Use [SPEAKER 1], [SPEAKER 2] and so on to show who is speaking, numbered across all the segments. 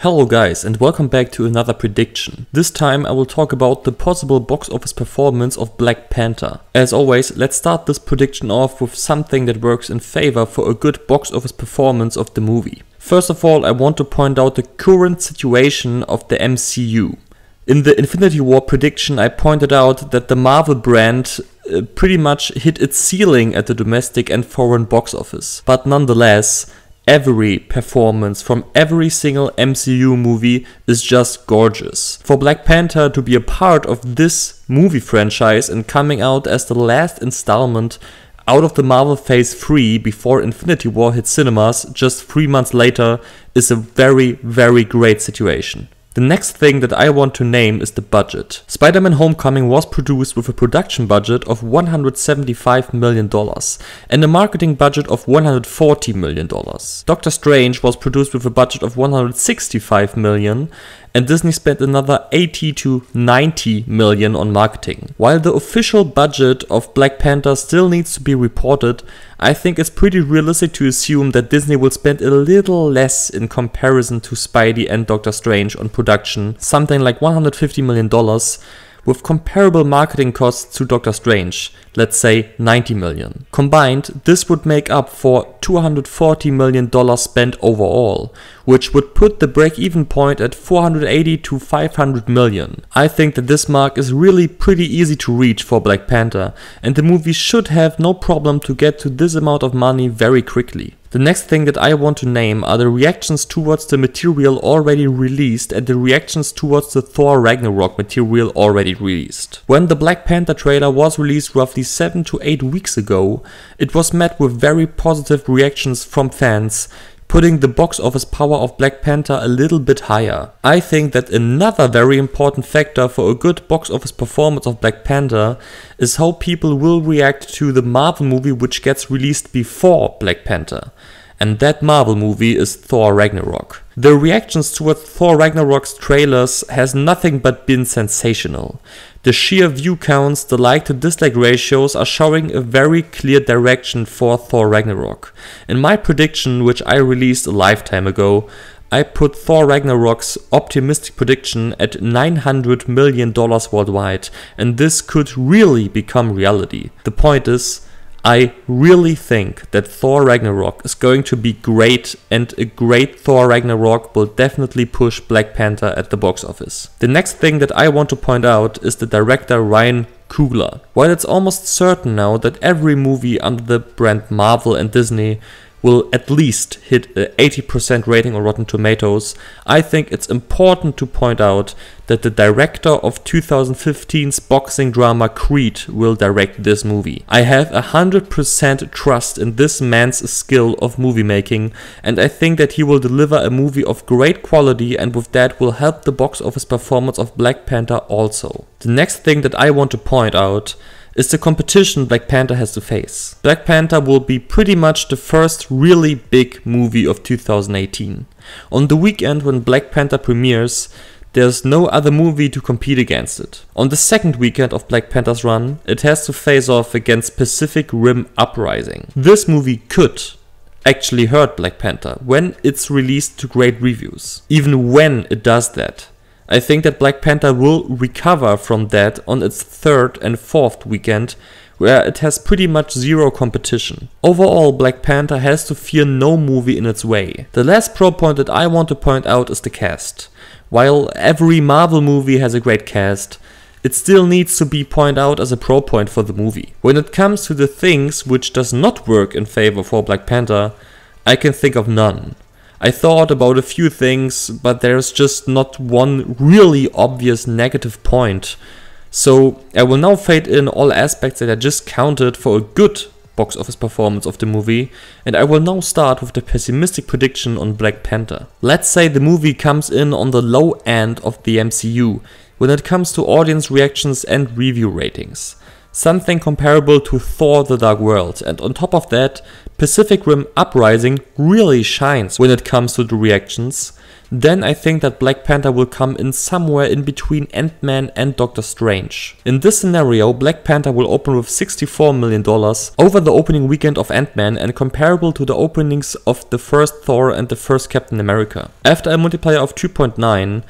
[SPEAKER 1] Hello guys, and welcome back to another prediction. This time I will talk about the possible box office performance of Black Panther. As always, let's start this prediction off with something that works in favor for a good box office performance of the movie. First of all, I want to point out the current situation of the MCU. In the Infinity War prediction, I pointed out that the Marvel brand pretty much hit its ceiling at the domestic and foreign box office. But nonetheless, every performance from every single MCU movie is just gorgeous. For Black Panther to be a part of this movie franchise and coming out as the last installment out of the Marvel Phase 3 before Infinity War hit cinemas just 3 months later is a very great situation. The next thing that I want to name is the budget. Spider-Man Homecoming was produced with a production budget of $175 million and a marketing budget of $140 million. Doctor Strange was produced with a budget of $165 million and Disney spent another $80 to $90 million on marketing. While the official budget of Black Panther still needs to be reported, I think it's pretty realistic to assume that Disney will spend a little less in comparison to Spidey and Doctor Strange on production, something like $150 million, with comparable marketing costs to Doctor Strange, let's say $90 million. Combined, this would make up for $240 million spent overall, which would put the break-even point at $480 to $500 million. I think that this mark is really pretty easy to reach for Black Panther, and the movie should have no problem to get to this amount of money very quickly. The next thing that I want to name are the reactions towards the material already released and the reactions towards the Thor Ragnarok material already released. When the Black Panther trailer was released roughly 7 to 8 weeks ago, it was met with very positive reactions from fans, putting the box office power of Black Panther a little bit higher. I think that another very important factor for a good box office performance of Black Panther is how people will react to the Marvel movie which gets released before Black Panther. And that Marvel movie is Thor Ragnarok. The reactions towards Thor Ragnarok's trailers has nothing but been sensational. The sheer view counts, the like to dislike ratios are showing a very clear direction for Thor Ragnarok. In my prediction, which I released a lifetime ago, I put Thor Ragnarok's optimistic prediction at $900 million worldwide, and this could really become reality. The point is, I really think that Thor Ragnarok is going to be great, and a great Thor Ragnarok will definitely push Black Panther at the box office. The next thing that I want to point out is the director Ryan Coogler. While it's almost certain now that every movie under the brand Marvel and Disney will at least hit an 80% rating on Rotten Tomatoes, I think it's important to point out that the director of 2015's boxing drama Creed will direct this movie. I have 100% trust in this man's skill of movie making, and I think that he will deliver a movie of great quality, and with that will help the box office performance of Black Panther also. The next thing that I want to point out is the competition Black Panther has to face. Black Panther will be pretty much the first really big movie of 2018. On the weekend when Black Panther premieres, there's no other movie to compete against it. On the second weekend of Black Panther's run, it has to face off against Pacific Rim Uprising. This movie could actually hurt Black Panther when it's released to great reviews. Even when it does that, I think that Black Panther will recover from that on its third and fourth weekend, where it has pretty much zero competition. Overall, Black Panther has to fear no movie in its way. The last pro point that I want to point out is the cast. While every Marvel movie has a great cast, it still needs to be pointed out as a pro point for the movie. When it comes to the things which does not work in favor for Black Panther, I can think of none. I thought about a few things, but there's just not one really obvious negative point. So I will now fade in all aspects that I just counted for a good box office performance of the movie, and I will now start with the pessimistic prediction on Black Panther. Let's say the movie comes in on the low end of the MCU when it comes to audience reactions and review ratings. Something comparable to Thor: The Dark World, and on top of that, Pacific Rim Uprising really shines when it comes to the reactions. then I think that Black Panther will come in somewhere in between Ant-Man and Doctor Strange. In this scenario, Black Panther will open with $64 million over the opening weekend of Ant-Man and comparable to the openings of the first Thor and the first Captain America. After a multiplier of 2.9,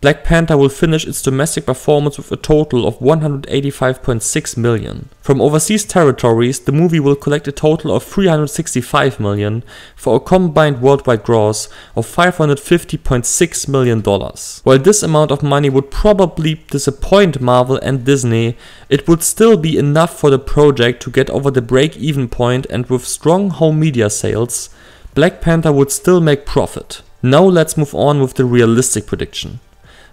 [SPEAKER 1] Black Panther will finish its domestic performance with a total of $185.6 million. From overseas territories, the movie will collect a total of $365 million for a combined worldwide gross of $550.6 million. While this amount of money would probably disappoint Marvel and Disney, it would still be enough for the project to get over the break-even point, and with strong home media sales, Black Panther would still make profit. Now let's move on with the realistic prediction.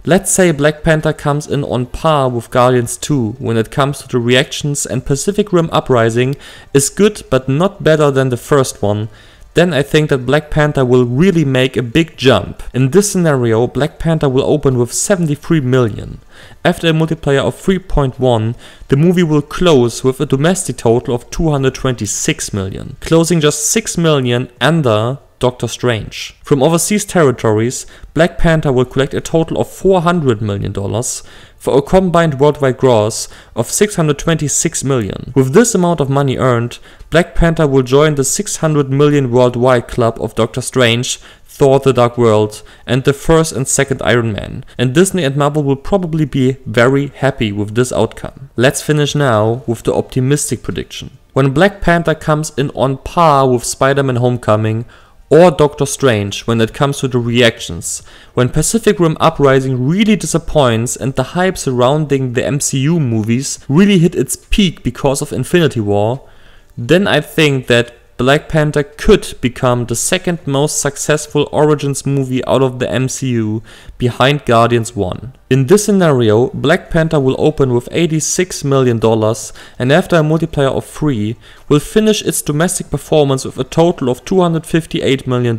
[SPEAKER 1] Let's say Black Panther comes in on par with Guardians 2 when it comes to the reactions, and Pacific Rim Uprising is good but not better than the first one, then I think that Black Panther will really make a big jump. In this scenario, Black Panther will open with $73 million. After a multiplier of 3.1, the movie will close with a domestic total of $226 million, closing just $6 million under Doctor Strange. From overseas territories, Black Panther will collect a total of $400 million for a combined worldwide gross of $626 million. With this amount of money earned, Black Panther will join the $600 million worldwide club of Doctor Strange, Thor: The Dark World, and the first and second Iron Man, and Disney and Marvel will probably be very happy with this outcome. Let's finish now with the optimistic prediction. When Black Panther comes in on par with Spider-Man: Homecoming or Doctor Strange when it comes to the reactions, when Pacific Rim Uprising really disappoints and the hype surrounding the MCU movies really hit its peak because of Infinity War, then I think that Black Panther could become the second most successful Origins movie out of the MCU behind Guardians 1. In this scenario, Black Panther will open with $86 million and after a multiplier of 3 will finish its domestic performance with a total of $258 million.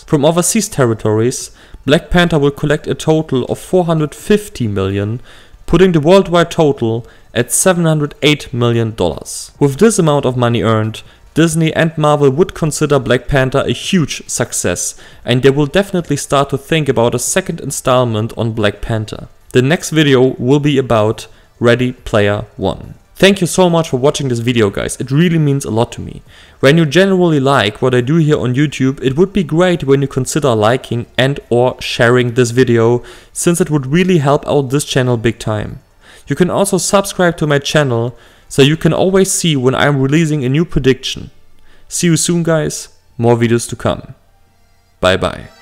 [SPEAKER 1] From overseas territories, Black Panther will collect a total of $450 million, putting the worldwide total at $708 million. With this amount of money earned, Disney and Marvel would consider Black Panther a huge success, and they will definitely start to think about a second installment on Black Panther. The next video will be about Ready Player One. Thank you so much for watching this video, guys, it really means a lot to me. When you generally like what I do here on YouTube, it would be great when you consider liking and or sharing this video, since it would really help out this channel big time. You can also subscribe to my channel, so you can always see when I'm releasing a new prediction. See you soon, guys. More videos to come. Bye bye.